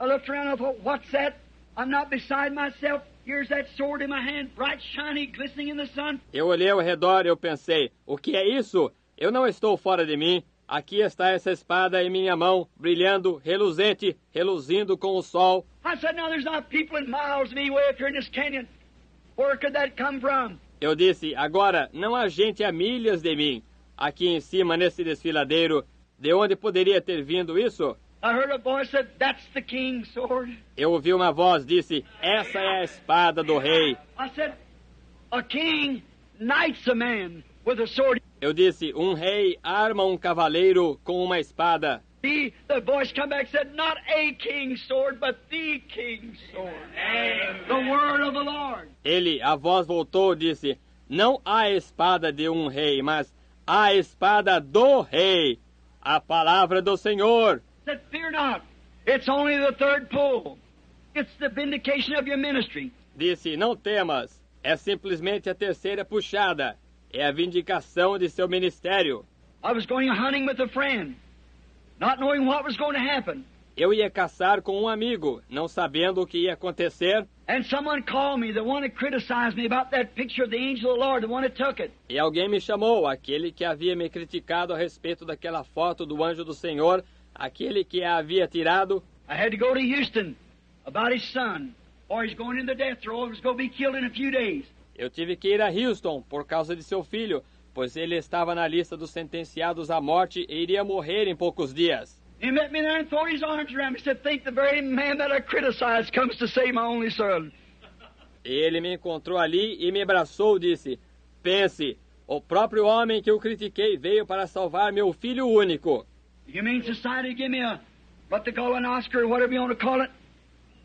I looked around and I thought, what's that? I'm not beside myself. Here's that sword in my hand, bright, shiny, glistening in the sun. Eu olhei ao redor e eu pensei, o que é isso? Eu não estou fora de mim. Aqui está essa espada em minha mão, brilhando, reluzente, reluzindo com o sol. I said, now there's not people in miles of me way up here in this canyon. Where could that come from? Eu disse, agora, não há gente a milhas de mim. Aqui em cima, nesse desfiladeiro, de onde poderia ter vindo isso? I heard a voice said, that's the king's sword. Eu ouvi uma voz, disse, essa é a espada do rei. I said, a king knights a man with a sword. Eu disse, um rei arma um cavaleiro com uma espada. The voice come back and said, not a king's sword, but the king's sword. The word of the Lord. A voz voltou e disse, não a espada de um rei, mas a espada do rei. A palavra do Senhor. Said, fear not. It's only the third pull. It's the vindication of your ministry. Disse, não temas. É simplesmente a terceira puxada. É a vindicação de seu ministério. I was going hunting with a friend, not knowing what was going to happen. Eu ia caçar com um amigo, não sabendo o que ia acontecer. And someone called me, the one that criticized me about that picture of the angel of the Lord, the one that took it. E alguém me chamou, aquele que havia me criticado a respeito daquela foto do anjo do Senhor, aquele que a havia tirado. I had to go to Houston about his son, or he's going in the death row, he's going to be killed in a few days. Eu tive que ir a Houston por causa de seu filho, pois ele estava na lista dos sentenciados à morte e iria morrer em poucos dias. He met me there and threw his arms around me. He said, think the very man that I criticized comes to save my only son. Ele me encontrou ali e me abraçou e disse, pense, o próprio homem que eu critiquei veio para salvar meu filho único. The Humane Society give me what they call an Oscar, or whatever you want to call it,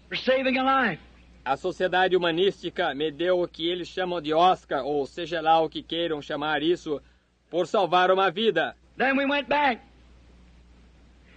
for saving a life. A Sociedade Humanística me deu o que eles chamam de Oscar, ou seja lá o que queiram chamar isso, por salvar uma vida. Then we went back.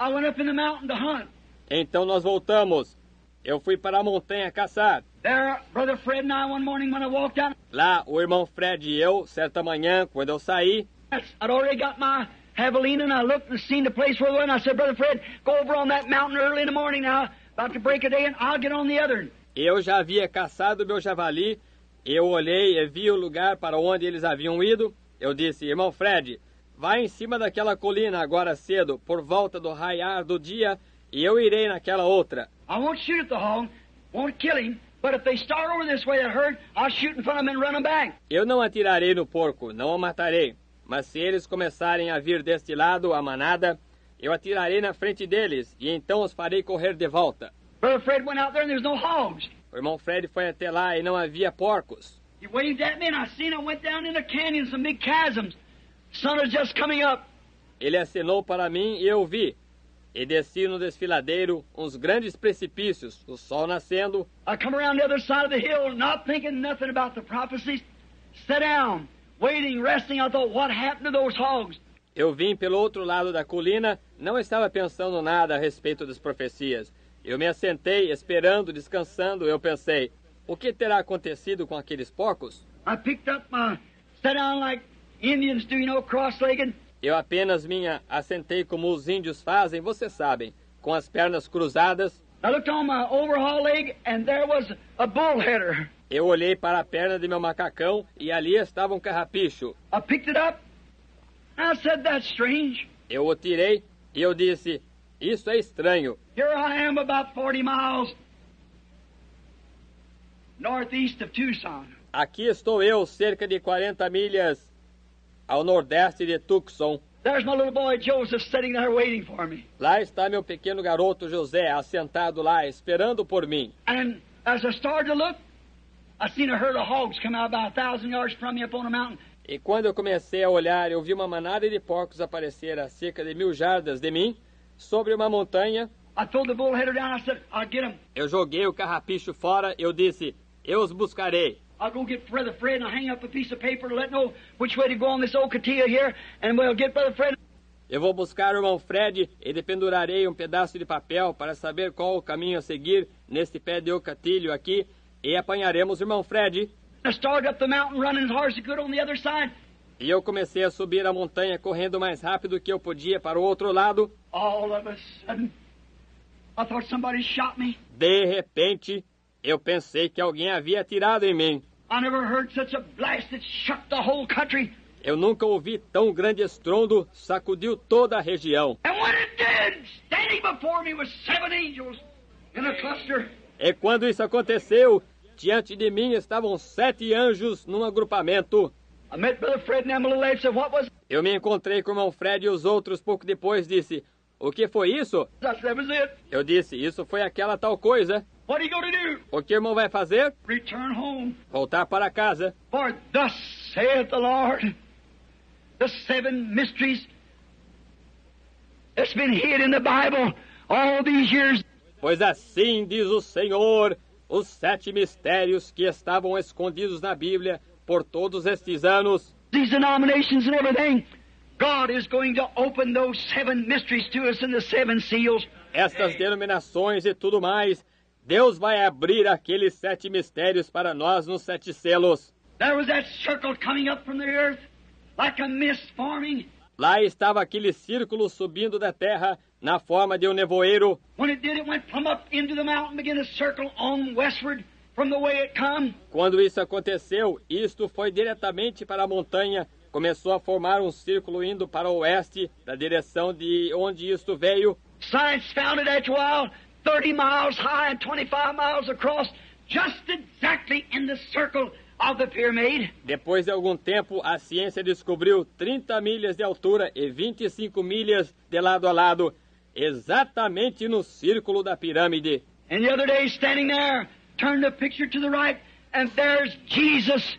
I went up in the mountain to hunt. Então nós voltamos. Eu fui para a montanha caçar. There, Brother Fred and I, one morning when I walked out, Lá, o irmão Fred e eu, certa manhã, quando eu saí, I'd already got my javelina and I looked and seen the place where we went. I said, Brother Fred, go over on that mountain early in the morning now, about to break a day, and I'll get on the other. eu já havia caçado meu javali. Eu olhei e vi o lugar para onde eles haviam ido. Eu disse, irmão Fred, vai em cima daquela colina agora cedo, por volta do raiar do dia, e eu irei naquela outra. I won't shoot at the hog, won't kill him, but if they start over this way that herd, I'll shoot in front of them and run them back. Eu não atirarei no porco, não o matarei. Mas se eles começarem a vir deste lado, a manada, eu atirarei na frente deles, e então os farei correr de volta. Brother Fred went out there and there's no hogs. O irmão Fred foi até lá e não havia porcos. He waved at me and I seen I went down in the canyon, some big chasms. Sun was just coming up. Ele acenou para mim e eu vi. E desci no desfiladeiro uns grandes precipícios, o sol nascendo. I come around the other side of the hill, not thinking nothing about the prophecies. Sat down, waiting, resting. I thought, what happened to those hogs? Eu vim pelo outro lado da colina, não estava pensando nada a respeito das profecias. Eu me assentei, esperando, descansando. Eu pensei, o que terá acontecido com aqueles porcos? I picked up my, sat down like Indians do, you know, cross-legged. Eu apenas assentei como os índios fazem, vocês sabem, com as pernas cruzadas. I looked on my overhaul leg and there was a bullheader. Eu olhei para a perna de meu macacão e ali estava um carrapicho. I picked it up. I said, that's strange. Eu o tirei e eu disse, isso é estranho. Here I am about 40 miles northeast of Tucson. Aqui estou eu, cerca de 40 milhas ao nordeste de Tucson. There's my little boy Joseph sitting there waiting for me. Lá está meu pequeno garoto José, assentado lá, esperando por mim. And as I started to look, I seen a herd of hogs come out about 1,000 yards from me up on the mountain. E quando eu comecei a olhar, eu vi uma manada de porcos aparecer a cerca de 1.000 jardas de mim, sobre uma montanha. I threw the bullheader down. I said, I'll get him. Eu joguei o carrapicho fora, eu disse, eu os buscarei. I'll go get Brother Fred and I'll hang up a piece of paper to let know which way to go on this Ocotillo here, and we'll get Brother Fred. Eu vou buscar o irmão Fred e lhe pendurarei um pedaço de papel para saber qual o caminho a seguir neste pé de ocatilho aqui, e apanharemos o irmão Fred. I started up the mountain running as hard as I could on the other side. E eu comecei a subir a montanha correndo o mais rápido que eu podia para o outro lado. All of a sudden, I thought somebody shot me. De repente, eu pensei que alguém havia atirado em mim. I never heard such a blast that shook the whole country. Eu nunca ouvi tão grande estrondo, sacudiu toda a região. And when it did, standing before me was 7 angels in a cluster. E quando isso aconteceu, diante de mim estavam 7 anjos num agrupamento. I met Brother Fred and them a little later. Said, "What was it?" Eu me encontrei com o irmão Fred e os outros pouco depois disse, o que foi isso? I said, "That was it." Eu disse, isso foi aquela tal coisa. What are you going to do? O que o irmão vai fazer? Return home. Voltar para casa. For thus saith the Lord, the 7 mysteries that's been hid in the Bible all these years. Pois assim diz o Senhor, os 7 mistérios que estavam escondidos na Bíblia por todos estes anos. These denominations and everything, God is going to open those 7 mysteries to us in the 7 seals. Estas denominações e tudo mais, Deus vai abrir aqueles 7 mistérios para nós nos 7 selos. There was that circle coming up from the earth like a mist forming. Lá estava aquele círculo subindo da terra na forma de um nevoeiro. When it did, it went plumb up into the mountain, began to circle on westward from the way it come. Quando isso aconteceu, isto foi diretamente para a montanha, começou a formar um círculo indo para o oeste, da direção de onde isto veio. Science found it after a while, 30 miles high and 25 miles across, just exactly in the circle of the pyramid. Depois de algum tempo, a ciência descobriu 30 milhas de altura e 25 milhas de lado a lado, exatamente no círculo da pirâmide. And the other day, standing there, turn the picture to the right, and there's Jesus,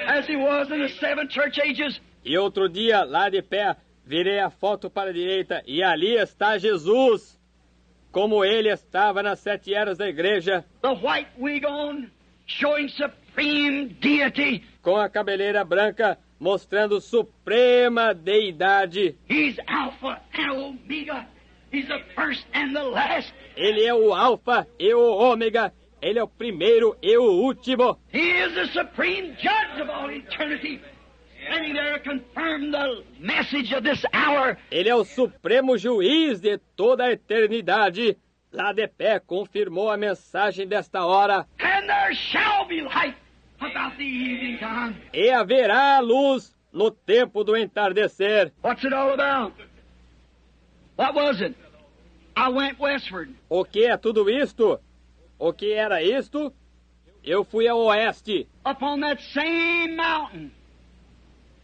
as he was in the 7 church ages. E outro dia, lá de pé, virei a foto para a direita, e ali está Jesus, como ele estava nas 7 eras da igreja. The white wig on, showing supreme deity. Com a cabeleira branca, mostrando suprema deidade. He's Alpha and Omega. He's the first and the last. Ele é o Alfa e o Ômega. Ele é o primeiro e o último. He is the supreme judge of all eternity. Standing there to confirm the message of this hour. Ele é o supremo juiz de toda a eternidade. Lá de pé confirmou a mensagem desta hora. And there shall be light about the evening time. E haverá luz no tempo do entardecer. What's it all about? What was it? I went westward. O que é tudo isto? O que era isto? Eu fui ao oeste. Upon that same mountain.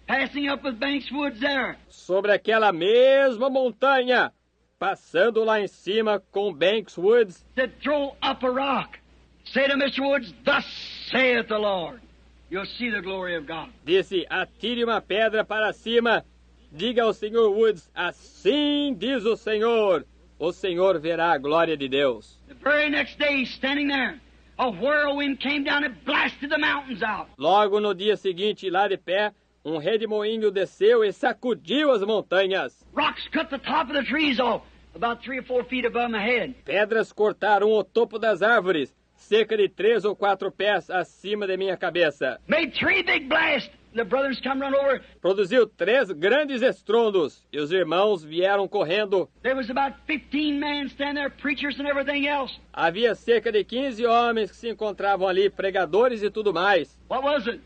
Passing up with Banks Woods there. Sobre aquela mesma montanha. Passando lá em cima com Banks Woods. Said, throw up a rock. Say to Mr. Woods, thus saith the Lord. You'll see the glory of God. Disse, atire uma pedra para cima. Diga ao Sr. Woods, assim diz o Senhor. O Senhor verá a glória de Deus. The very next day, standing there, a whirlwind came down and blasted the mountains out. Logo no dia seguinte, lá de pé, um redemoinho desceu e sacudiu as montanhas. Rocks cut the top of the trees off, about 3 or 4 feet above my head. Pedras cortaram o topo das árvores, cerca de 3 ou 4 pés acima de minha cabeça. Made 3 big blasts. The brothers come run over. Produziu 3 grandes estrondos, e os irmãos vieram correndo. There was about 15 men standing there, preachers and everything else. Havia cerca de 15 homens que se encontravam ali, pregadores e tudo mais. What was it?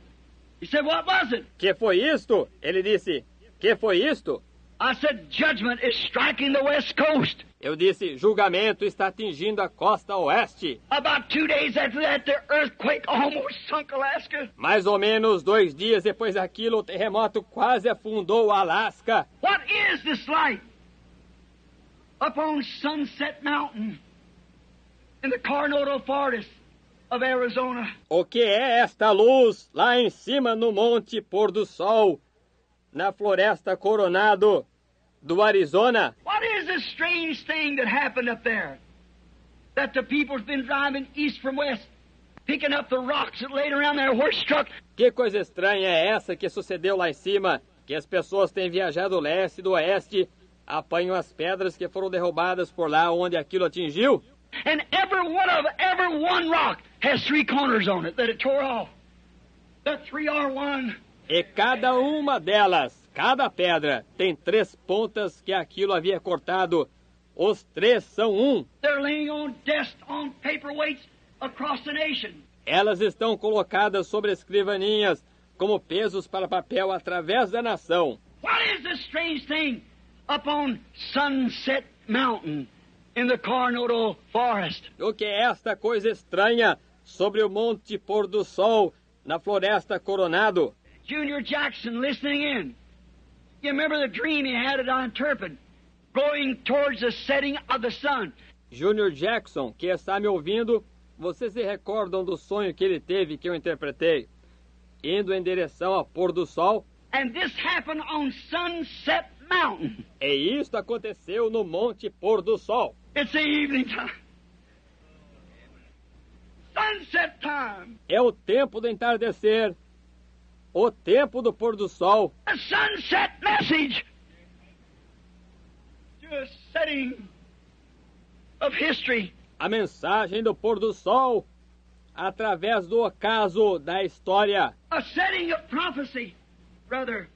He said, what was it? Que foi isto? Ele disse, que foi isto? I said, judgment is striking the west coast. Eu disse, julgamento está atingindo a costa oeste. About 2 days after that, the earthquake almost sunk Alaska. Mais ou menos 2 dias depois daquilo, o terremoto quase afundou o Alasca. What is this light? Up on Sunset Mountain in the Coronado Forest of Arizona. O que é esta luz lá em cima no Monte Pôr do Sol, na Floresta Coronado do Arizona? What is this strange thing that happened up there? That the people's been driving east from west, picking up the rocks that laid around there were struck. Que coisa estranha é essa que sucedeu lá em cima? Que as pessoas têm viajado do leste e do oeste, apanham as pedras que foram derrubadas por lá onde aquilo atingiu? And every one rock has 3 corners on it that it tore off. The 3 are one. E cada uma delas, cada pedra, tem 3 pontas que aquilo havia cortado. Os três são um. They're laying on desks on paperweights across the nation. Elas estão colocadas sobre escrivaninhas como pesos para papel através da nação. What is this strange thing up on Sunset Mountain in the Coronado Forest? O que é esta coisa estranha sobre o Monte Pôr do Sol, na Floresta Coronado? Junior Jackson listening in. You remember the dream he had at Interpret, going towards the setting of the sun. Junior Jackson, que está me ouvindo, vocês se recordam do sonho que ele teve, que eu interpretei? Indo em direção ao pôr do sol. And this happened on Sunset Mountain. E isto aconteceu no Monte Pôr do Sol. It's the evening time. Sunset time. É o tempo do entardecer. O tempo do pôr do sol. A sunset message to a setting of history. A mensagem do pôr do sol através do ocaso da história. A setting of prophecy, brother,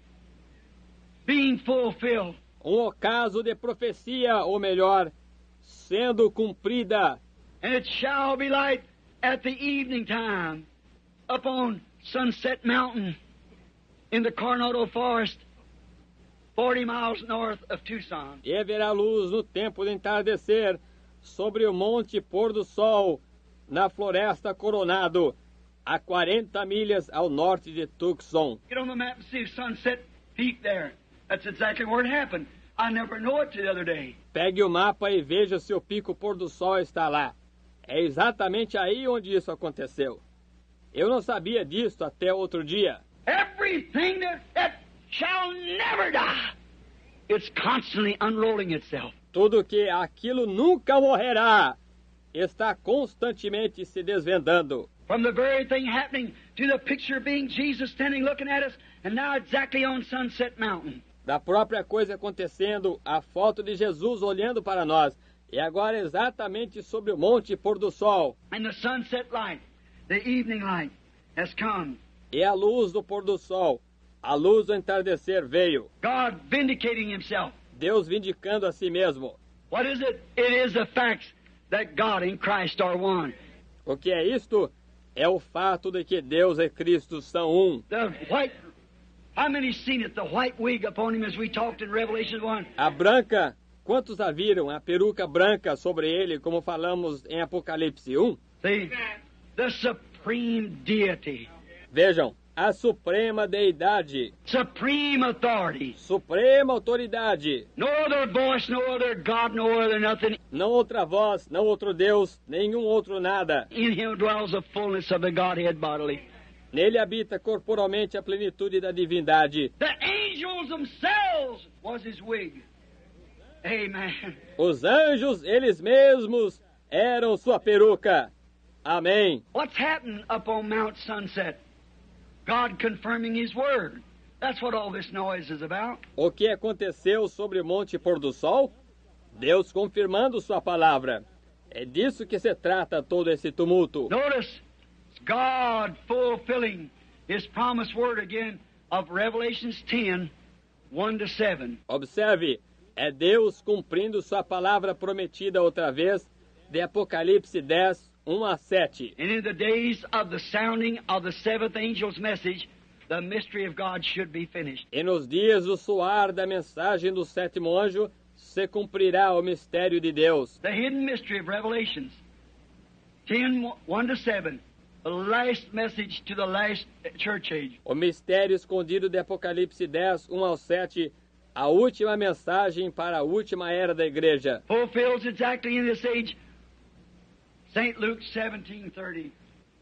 being fulfilled. Ocaso de profecia, ou melhor, sendo cumprida. And it shall be light at the evening time upon Sunset Mountain in the Coronado Forest, 40 miles north of Tucson. E haverá luz no tempo de entardecer sobre o Monte Pôr do Sol, na Floresta Coronado, a 40 milhas ao norte de Tucson. Get on the map and see Sunset Peak there. That's exactly where it happened. I never knew it the other day. Pegue o mapa e veja se o pico pôr do sol está lá. É exatamente aí onde isso aconteceu. Eu não sabia disso até outro dia. Everything that shall never die, it's constantly unrolling itself. Tudo que aquilo nunca morrerá está constantemente se desvendando. From the very thing happening to the picture being Jesus standing looking at us, and now exactly on Sunset Mountain. Da própria coisa acontecendo, a foto de Jesus olhando para nós, e agora exatamente sobre o Monte Pôr do Sol. And the sunset light, the evening light, has come. E a luz do pôr do sol, a luz do entardecer veio. God vindicating himself. Deus vindicando a si mesmo. What is it? It is the fact that God and Christ are one. O que é isto? É o fato de que Deus e Cristo são um. The white, how many seen it? The white wig upon him as we talked in Revelation 1. A branca, quantos a viram? A peruca branca sobre ele, como falamos em Apocalipse 1? The supreme deity. Vejam, a suprema deidade, Supreme authority. suprema autoridade. No other voice, no other God, no other nothing. Não outra voz, não outro Deus, nenhum outro nada. In him dwells the fullness of the Godhead bodily. Nele habita corporalmente a plenitude da divindade. The angels themselves was his wig. Amen. Os anjos, eles mesmos, eram sua peruca. Amém. What's happened up on Mount Sunset? God confirming his word. That's what all this noise is about. O que aconteceu sobre o Monte Pôr do Sol? Deus confirmando sua palavra. É disso que se trata todo esse tumulto. Notice, it's God fulfilling his promised word again of Revelations 10, 1-7. Observe, é Deus cumprindo sua palavra prometida outra vez, de Apocalipse 10, 1-7. And in the days of the sounding of the seventh angel's message, the mystery of God should be finished. E nos dias do soar da mensagem do sétimo anjo, se cumprirá o mistério de Deus. The hidden mystery of Revelations 10, 1-7. The last message to the last church age. O mistério escondido de Apocalipse 10, 1-7, a última mensagem para a última era da igreja. Fulfills exactly in this age St. Luke 17:30,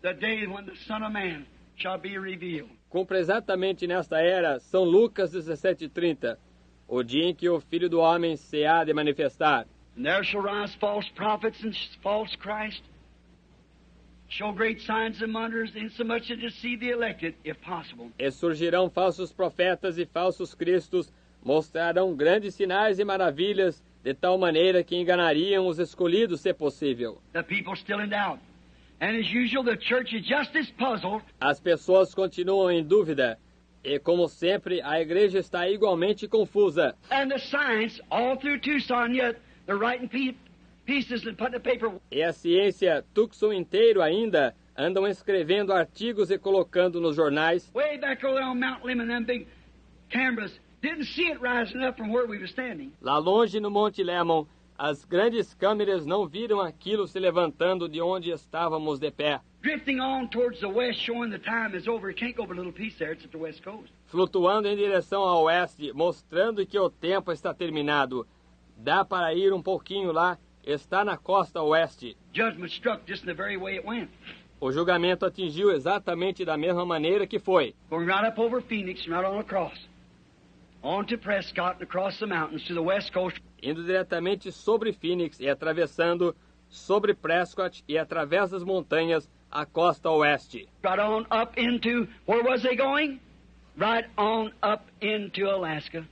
the day when the Son of Man shall be revealed. Cumpre exatamente nesta era São Lucas 17:30, o dia em que o Filho do Homem se há de manifestar. And there shall rise false prophets and false Christ, show great signs and wonders, insomuch to deceive the elected, if possible. E surgirão falsos profetas e falsos cristos, mostrarão grandes sinais e maravilhas, de tal maneira que enganariam os escolhidos, se possível. The people still in doubt. And as usual, the church is just as puzzled. As pessoas continuam em dúvida. E, como sempre, a igreja está igualmente confusa. And the science, all through Tucson, yet They're writing pieces and putting the paper. E a ciência Tucson inteiro ainda andam escrevendo artigos e colocando nos jornais. Way back over there on Mount Lemmon, them big cameras didn't see it rising up from where we were standing. Lá longe no Monte Lemmon, as grandes câmeras não viram aquilo se levantando de onde estávamos de pé. Drifting on towards the west, showing the time is over. It can't go over a little piece there. It's at the west coast. Flutuando em direção ao oeste, mostrando que o tempo está terminado. Dá para ir um pouquinho lá, está na costa oeste. Judgment struck just in the very way it went. O julgamento atingiu exatamente da mesma maneira que foi. Going right up over Phoenix and right on across. On to Prescott and across the mountains to the west coast. Indo diretamente sobre Phoenix e atravessando sobre Prescott e através das montanhas a costa oeste. Right on up into, where was they going? Right on up into Alaska.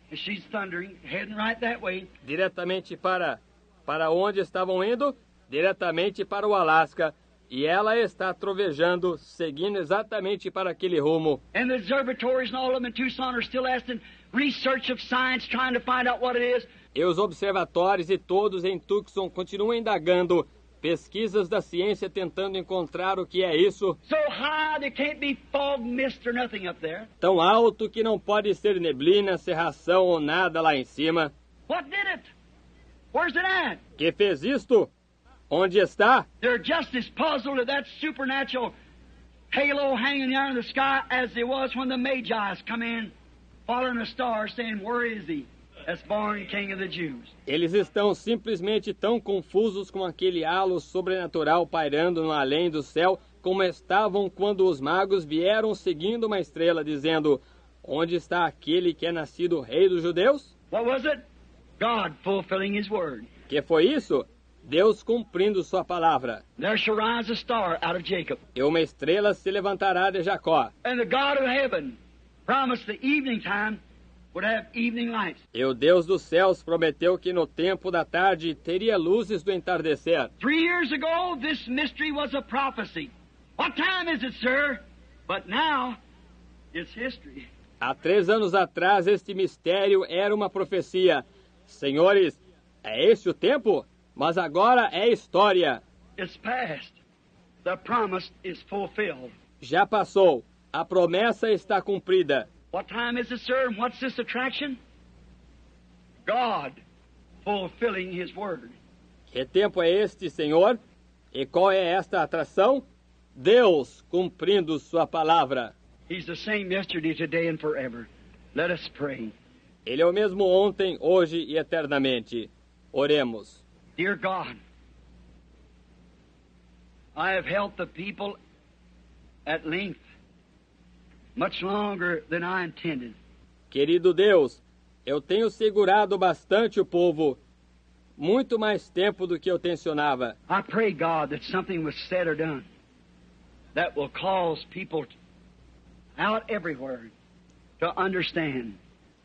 And she's thundering, heading right that way. Diretamente para onde estavam indo? Diretamente para o Alasca. E ela está trovejando, seguindo exatamente para aquele rumo. And the observatories and all of them in Tucson are still asking research of science, trying to find out what it is. E os observatórios e todos em Tucson continuam indagando, pesquisas da ciência tentando encontrar o que é isso. So high there can't be fog, mist or nothing up there. Tão alto que não pode ser neblina, cerração ou nada lá em cima. What did it? Where's it at? Que fez isto? Onde está? They're just as puzzled at that supernatural halo hanging there in the sky as they was when the Magi's come in, following a star, saying, "Where is he? That's born King of the Jews." Eles estão simplesmente tão confusos com aquele halo sobrenatural pairando no além do céu, como estavam quando os magos vieram seguindo uma estrela, dizendo: onde está aquele que é nascido rei dos judeus? What was it? God fulfilling His word. Que foi isso? Deus cumprindo sua palavra. There shall rise a star out of Jacob. E uma estrela se levantará de Jacó. And the God of heaven promised the evening time would have evening lights. E o Deus dos céus prometeu que no tempo da tarde teria luzes do entardecer. 3 years ago, this mystery was a prophecy. What time is it, sir? But now, it's history. Há 3 anos atrás, este mistério era uma profecia. Senhores, é esse o tempo? Mas agora é história. It's past. The promise is fulfilled. Já passou. A promessa está cumprida. What time is it, sir? And what's this attraction? God fulfilling His word. Que tempo é este, Senhor? E qual é esta atração? Deus cumprindo sua palavra. He's the same yesterday, today, and forever. Let us pray. Ele é o mesmo ontem, hoje e eternamente. Oremos. Dear God, I have helped the people at length, much longer than I intended. Querido Deus, eu tenho segurado bastante o povo, muito mais tempo do que eu tensionava. I pray, God, that something was said or done that will cause people out everywhere to understand.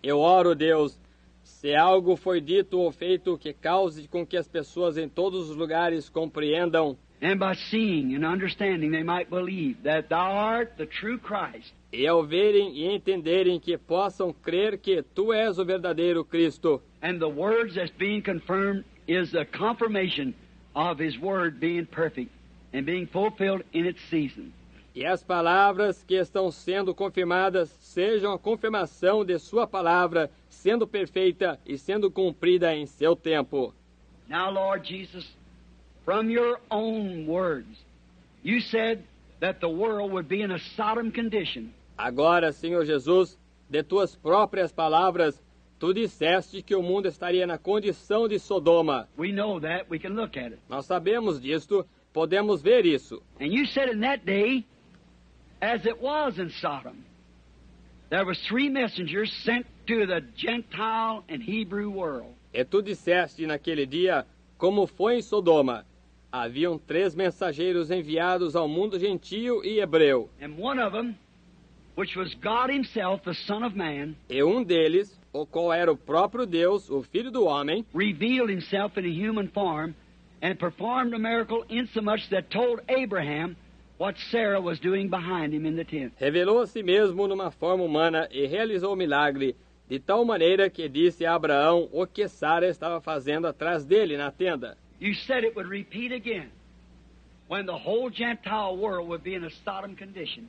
Eu oro, Deus, se algo foi dito ou feito que cause com que as pessoas em todos os lugares compreendam. And by seeing and understanding, they might believe that Thou art the true Christ. E ao verem e entenderem que possam crer que Tu és o verdadeiro Cristo. And the words that's being confirmed is a confirmation of His word being perfect and being fulfilled in its season. E as palavras que estão sendo confirmadas sejam a confirmação de Sua palavra, sendo perfeita e sendo cumprida em seu tempo. Now, Lord Jesus, from Your own words, You said that the world would be in a Sodom condition. Agora, Senhor Jesus, de Tuas próprias palavras, Tu disseste que o mundo estaria na condição de Sodoma. We know that. We can look at it. Nós sabemos disto, podemos ver isso. And You said in that day, as it was in Sodom, there was 3 messengers sent to the Gentile and Hebrew world. E Tu disseste naquele dia, como foi em Sodoma, haviam 3 mensageiros enviados ao mundo gentio e hebreu. And one of them, which was God Himself, the Son of Man, E um deles, o qual era o próprio Deus, o Filho do Homem, revealed Himself in a human form and performed a miracle insomuch that told Abraham what Sarah was doing behind him in the tent. revelou a si mesmo numa forma humana e realizou o milagre, de tal maneira que disse a Abraão o que Sara estava fazendo atrás dele na tenda. You said it would repeat again, when the whole Gentile world would be in a Sodom condition.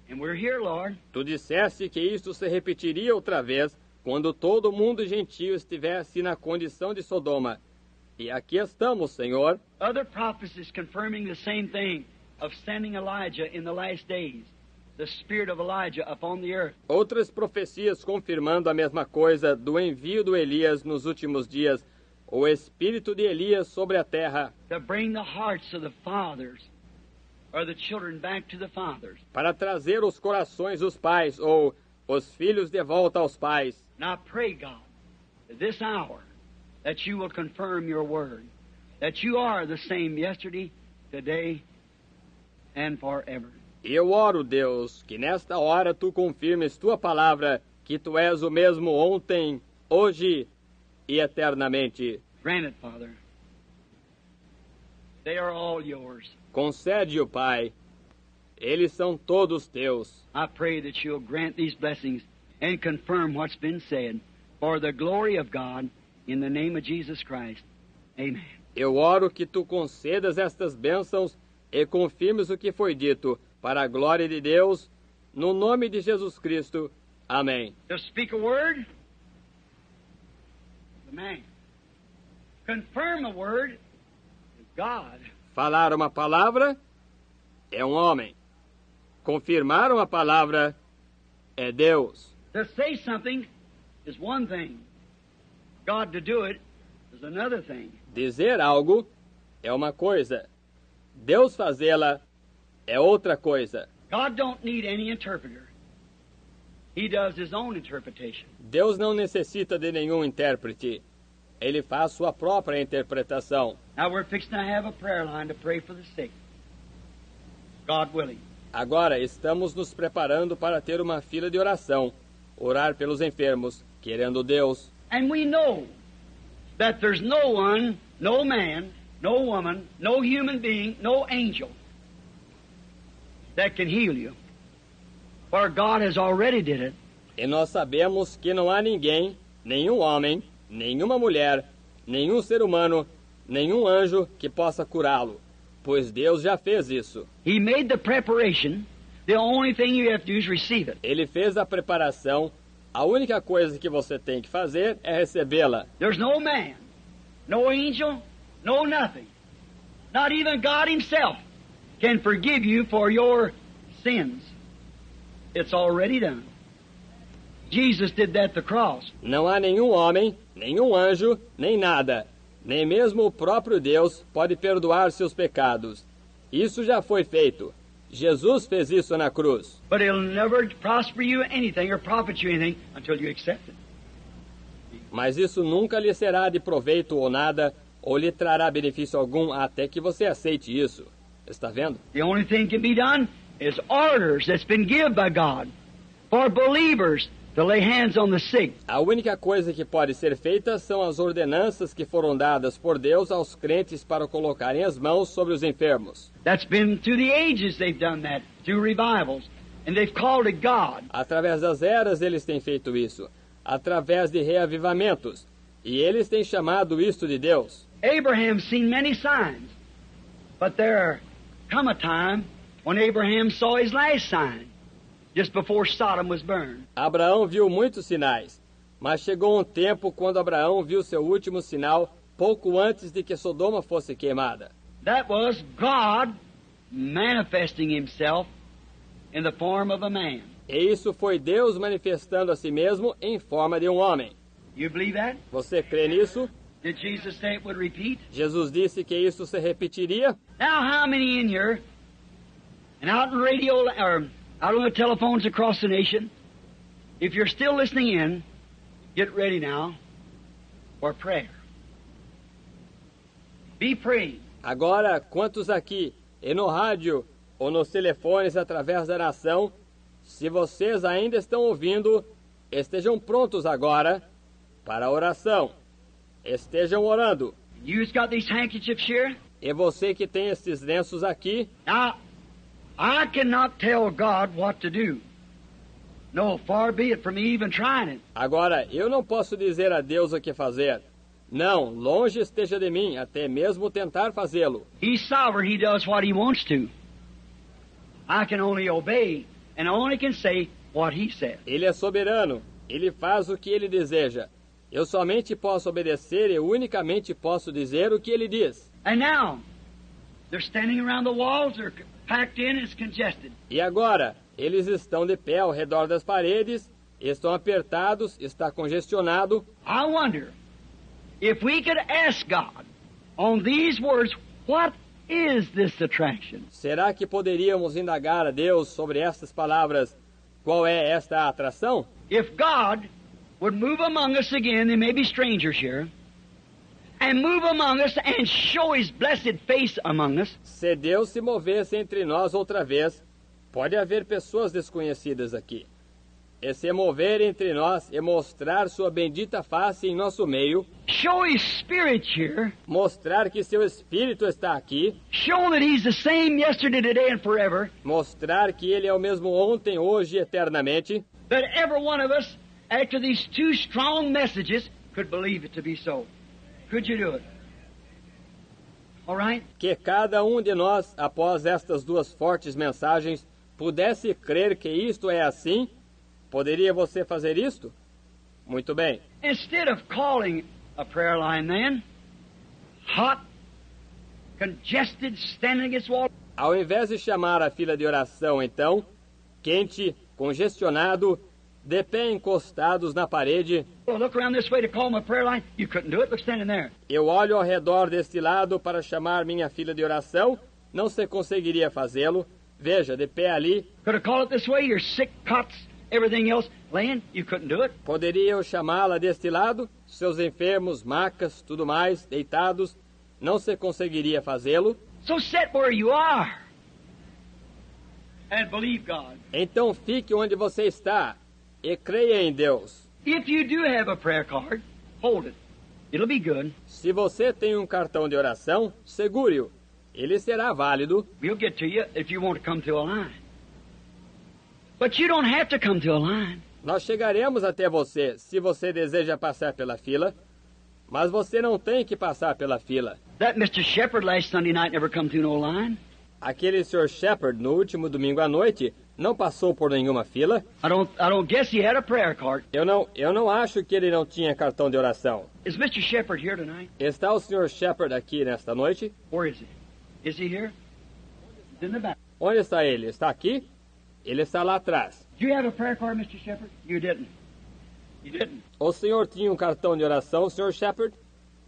And we're here, Lord. Tu disseste que isto se repetiria outra vez, quando todo o mundo gentio estivesse na condição de Sodoma. E aqui estamos, Senhor. Other prophecies confirming the same thing, of sending Elijah in the last days, the spirit of Elijah upon the earth. Outras profecias confirmando a mesma coisa do envio do Elias nos últimos dias, o espírito de Elias sobre a terra, To bring the hearts of the fathers, or the children back to the fathers. para trazer os corações dos pais, ou os filhos de volta aos pais. And I pray, God, at this hour, that you will confirm your word, that you are the same yesterday, today, and forever. E eu oro, Deus, que nesta hora tu confirmes tua palavra, que tu és o mesmo ontem, hoje e eternamente. Grant it, Father. They are all yours. Concede-o, Pai. Eles são todos teus. I pray that you'll grant these blessings and confirm what's been said for the glory of God in the name of Jesus Christ. Amen. Eu oro que tu concedas estas bênçãos e confirmes o que foi dito, para a glória de Deus, no nome de Jesus Cristo. Amém. To speak a word, the man. Confirm a word, is God. Falar uma palavra é um homem. Confirmar uma palavra é Deus. To say something is one thing. God to do it is another thing. Dizer algo é uma coisa. Deus fazê-la é outra coisa. God don't need any interpreter. He does his own interpretation. Deus não necessita de nenhum intérprete. Ele faz sua própria interpretação. Now we're fixing to have a prayer line to pray for the sick. God willing. Agora estamos nos preparando para ter uma fila de oração, orar pelos enfermos, querendo Deus. And we know that there's no one, no man, no woman, no human being, no angel that can heal you. For God has already did it. E nós sabemos que não há ninguém, nenhum homem, nenhuma mulher, nenhum ser humano, nenhum anjo que possa curá-lo, pois Deus já fez isso. He made the preparation. The only thing you have to do is receive it. Ele fez a preparação. A única coisa que você tem que fazer é recebê-la. There's no man, no angel, no nothing. Not even God himself can forgive you for your sins. It's already done. Jesus did that at the cross. Não há nenhum homem, nenhum anjo, nem nada. Nem mesmo o próprio Deus pode perdoar seus pecados. Isso já foi feito. Jesus fez isso na cruz. But it'll never prosper you anything or profit you anything until you accept it. Mas isso nunca lhe será de proveito ou nada, ou lhe trará benefício algum até que você aceite isso. Está vendo? The only thing can be done is orders that's been given by God for believers to lay hands on the sick. A única coisa que pode ser feita são as ordenanças que foram dadas por Deus aos crentes para colocarem as mãos sobre os enfermos. That's been through the ages they've done that, through revivals, and they've called it God. Através das eras eles têm feito isso, através de reavivamentos, e eles têm chamado isto de Deus. Abraham's seen many signs, but there come a time when Abraham saw his last sign, just before Sodom was burned. Abraão viu muitos sinais, mas chegou um tempo quando Abraão viu seu último sinal pouco antes de que Sodoma fosse queimada. That was God manifesting himself in the form of a man. E isso foi Deus manifestando a si mesmo em forma de um homem. You believe that? Você crê nisso? Did Jesus say it would repeat? Jesus disse que isso se repetiria? Now, how many in here, and out in radio, or out on the telephones across the nation, if you're still listening in, get ready now for prayer. Be praying. Agora, quantos aqui, e no rádio ou nos telefones através da nação, se vocês ainda estão ouvindo, estejam prontos agora para a oração. Estejam orando. You've got these handkerchiefs here. E você que tem esses lenços aqui, Now, I cannot tell God what to do. No, far be it from me even trying it. Agora, eu não posso dizer a Deus o que fazer. Não, longe esteja de mim, até mesmo tentar fazê-lo. He's sovereign. He does what He wants to. I can only obey, and I only can say what He says. Ele é soberano. Ele faz o que Ele deseja. Eu somente posso obedecer e unicamente posso dizer o que Ele diz. And now, they're standing around the walls. They're packed in. It's congested. E agora, eles estão de pé ao redor das paredes, estão apertados, está congestionado. I wonder if we could ask God on these words, what is this attraction? Será que poderíamos indagar a Deus sobre estas palavras? Qual é esta atração? If God would move among us again, there may be strangers here, and move among us and show His blessed face among us, Se Deus se movesse entre nós outra vez, pode haver pessoas desconhecidas aqui. E se mover entre nós e mostrar sua bendita face em nosso meio, show His Spirit here, mostrar que seu Espírito está aqui, show that He's the same yesterday, today, and forever, mostrar que Ele é o mesmo ontem, hoje e eternamente, that every one of us, after these two strong messages, could believe it to be so. Could you do it? All right? que cada um de nós, após estas duas fortes mensagens, pudesse crer que isto é assim. Poderia você fazer isto? Muito bem. Instead of calling a prayer line then, hot, congested, standing against the wall, Ao invés de chamar a fila de oração, então, quente, congestionado, de pé encostados na parede, oh, look around this way to call my prayer line, you couldn't do it. Look, standing there. eu olho ao redor deste lado para chamar minha fila de oração, não se conseguiria fazê-lo. Veja, de pé ali. Could have called it this way, your sick cots, everything else laying, you couldn't do it. Poderia eu chamá-la deste lado, seus enfermos, macas, tudo mais, deitados, não se conseguiria fazê-lo. So sit where you are and believe God. Então fique onde você está e creia em Deus. If you do have a prayer card, hold it. It'll be good. Se você tem um cartão de oração, segure-o. Ele será válido. We'll get to you if you want to come to a line. But you don't have to come to a line. Nós chegaremos até você se você deseja passar pela fila, mas você não tem que passar pela fila. That Mr. Shepherd last Sunday night never come to no line. Aquele Sr. Shepherd, no último domingo à noite, não passou por nenhuma fila. I don't guess he had a prayer card. Eu não acho que ele não tinha cartão de oração. Is Mr. Shepherd here tonight? Está o Sr. Shepherd aqui nesta noite? Where is he? Is he here? He's in the back. Onde está ele? Está aqui? Ele está lá atrás. Do you have a prayer card, Mr. Shepherd? You didn't. You didn't. O senhor tinha um cartão de oração, Sr. Shepherd?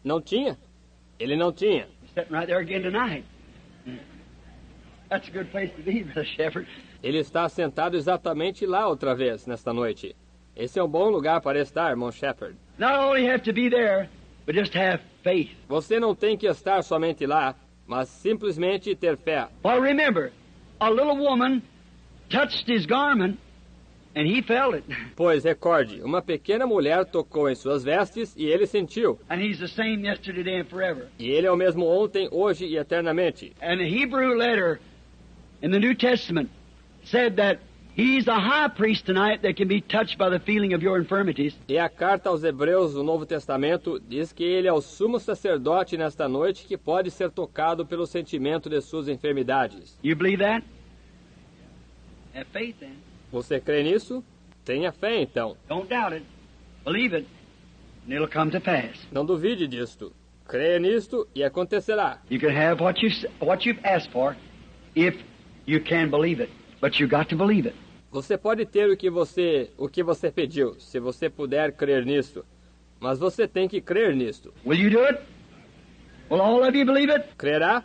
Não tinha? Ele não tinha. He's sitting right there again tonight. That's a good place to be, Brother Shepherd. Ele está sentado exatamente lá outra vez, nesta noite. Esse é um bom lugar para estar, irmão Shepherd. Not only have to be there, but just have faith. Você não tem que estar somente lá, mas simplesmente ter fé. Well, remember, a little woman touched his garment, and he felt it. Pois, recorde, uma pequena mulher tocou em suas vestes e ele sentiu. And he's the same yesterday, today, and forever. E ele é o mesmo ontem, hoje e eternamente. And the Hebrew letter in the New Testament said that he's the high priest tonight that can be touched by the feeling of your infirmities. E a carta aos Hebreus do Novo Testamento diz que ele é o sumo sacerdote nesta noite que pode ser tocado pelo sentimento de suas enfermidades. You believe that? Have faith then. Você crê nisso? Tenha fé, então. Don't doubt it. Believe it, and it'll come to pass. Não duvide disto. Creia nisto e acontecerá. You can have what you've asked for if you can believe it, but you got to believe it. Você pode ter o que você pediu, se você puder crer nisto. Mas você tem que crer nisto. Will you do it? Will all of you believe it? Crerá?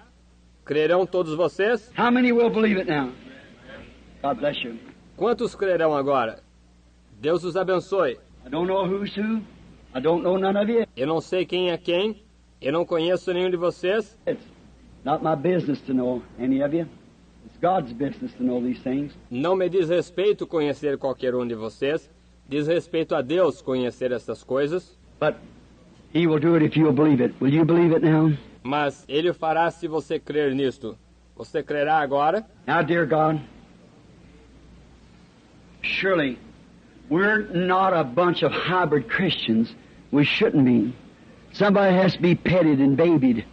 Crerão todos vocês? How many will believe it now? God bless you. Quantos crerão agora? Deus os abençoe. I don't know who's who. I don't know none of you. Eu não sei quem é quem. Eu não conheço nenhum de vocês. It's not my business to know any of you. It's God's business to know these things. Não me diz respeito conhecer qualquer um de vocês. Diz respeito a Deus conhecer essas coisas. But He will do it if you will believe it. Will you believe it now? Mas Ele o fará se você crer nisto. Você crerá agora? Now, dear God, surely We're not a bunch of hybrid Christians. We shouldn't be. Somebody has to be petted and babied.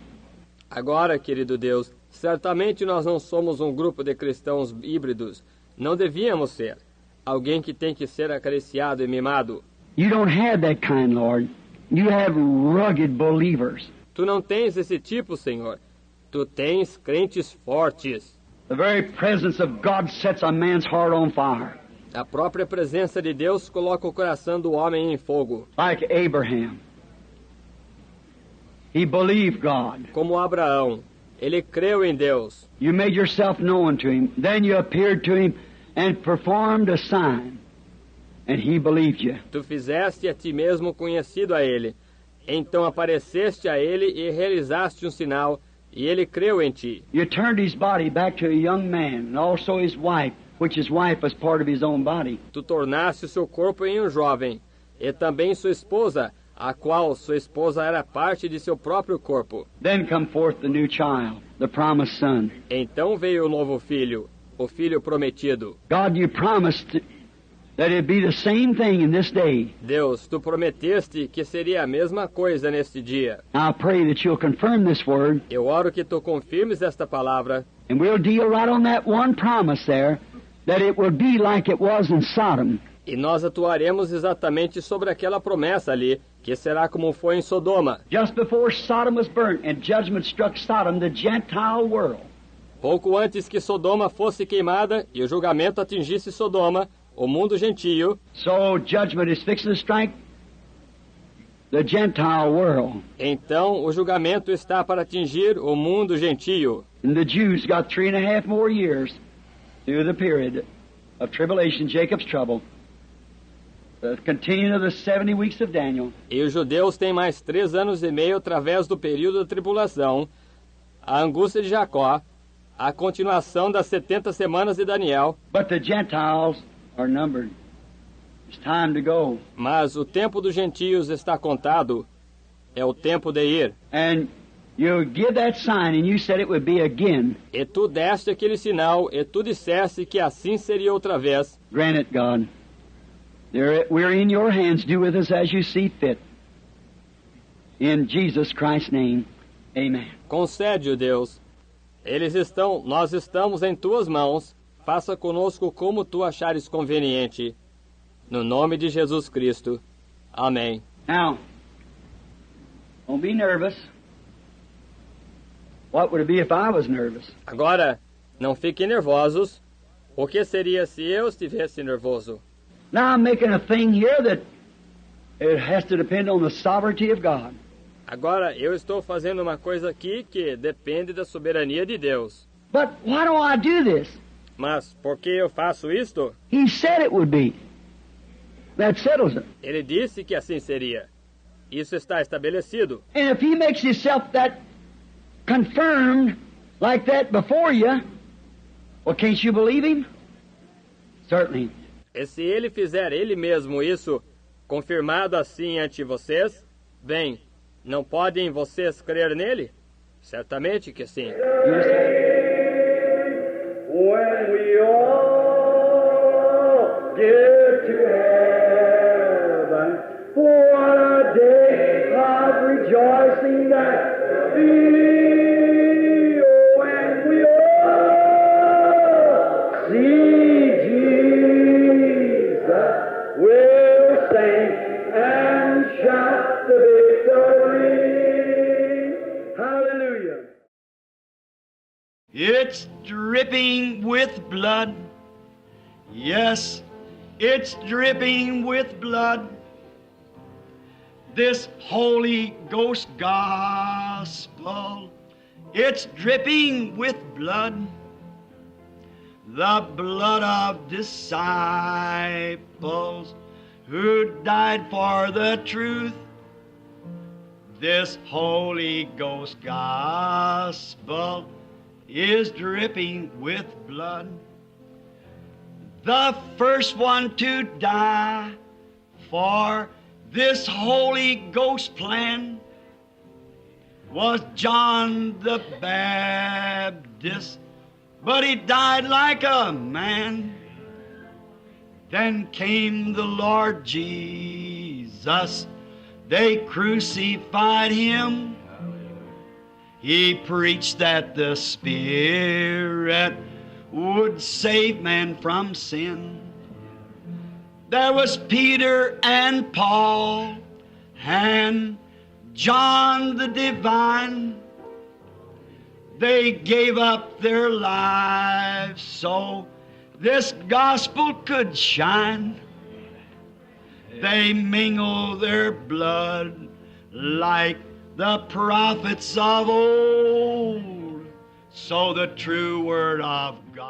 Agora, querido Deus, certamente nós não somos um grupo de cristãos híbridos. Não devíamos ser. Alguém que tem que ser acariciado e mimado. You don't have that kind, Lord. You have rugged believers. Tu não tens esse tipo, Senhor. Tu tens crentes fortes. The very presence of God sets a man's heart on fire. A própria presença de Deus coloca o coração do homem em fogo. Like Abraham. He believed God. Como Abraão, ele creu em Deus. You made yourself known to him. Then you appeared to him and performed a sign. And he believed you. Tu fizeste a ti mesmo conhecido a ele. Então apareceste a ele e realizaste um sinal, e ele creu em ti. You turned his body back to a young man, and also his wife, which his wife was part of his own body. Tu tornaste o seu corpo em um jovem, e também sua esposa, a qual sua esposa era parte de seu próprio corpo. Then come forth the new child, the promised son. Então veio o novo filho, o filho prometido. God, you promised that it'd be the same thing in this day. Deus, tu prometeste que seria a mesma coisa neste dia. I pray that you'll confirm this word, Eu oro que tu confirmes esta palavra, and we'll deal right on that one promise there, that it will be like it was in Sodom. e nós atuaremos exatamente sobre aquela promessa ali, que será como foi em Sodoma. Just before Sodom was burnt and judgment struck Sodom, the Gentile world, Pouco antes que Sodoma fosse queimada e o julgamento atingisse Sodoma, o mundo gentio, so judgment is fixing to strike the Gentile world. então o julgamento está para atingir o mundo gentio. And the Jews got 3.5 more years through the period of tribulation, Jacob's trouble, the continuing of the 70 weeks of Daniel. E os judeus têm mais 3 anos e meio através do período da tribulação, a angústia de Jacó, a continuação das 70 semanas de Daniel. But the Gentiles are numbered. It's time to go. Mas o tempo dos gentios está contado. É o tempo de ir. And you give that sign, and you said it would be again. E tu deste aquele sinal, e tu disseste que assim seria outra vez. Grant it, God. We're in your hands. Do with us as you see fit. In Jesus Christ's name, amen. Concede-o, Deus. Nós estamos em tuas mãos. Faça conosco como tu achares conveniente. No nome de Jesus Cristo. Amém. Now, don't be nervous. What would it be if I was nervous? Agora, não fiquem nervosos. O que seria se eu estivesse nervoso? Now I'm making a thing here that it has to depend on the sovereignty of God. Agora, eu estou fazendo uma coisa aqui que depende da soberania de Deus. But why do I do this? Mas por que eu faço isto? He said it would be. That settles it. Ele disse que assim seria. Isso está estabelecido. And if he makes himself that confirmed like that before you, well, can't you believe him? Certainly. E se ele fizer ele mesmo isso, confirmado assim ante vocês, bem, não podem vocês crer nele? Certamente que sim. When we all get to heaven, what a day of rejoicing that be. When we all see Jesus, we'll sing and shout the victory. Hallelujah. It's dripping with blood. Yes, it's dripping with blood. This Holy Ghost gospel, it's dripping with blood. The blood of disciples who died for the truth. This Holy Ghost gospel is dripping with blood. The first one to die for this Holy Ghost plan was John the Baptist, but he died like a man. Then came the Lord Jesus. They crucified him. He preached that the Spirit would save man from sin. There was Peter and Paul and John the Divine. They gave up their lives so this gospel could shine. They mingle their blood like the prophets of old, so the true word of God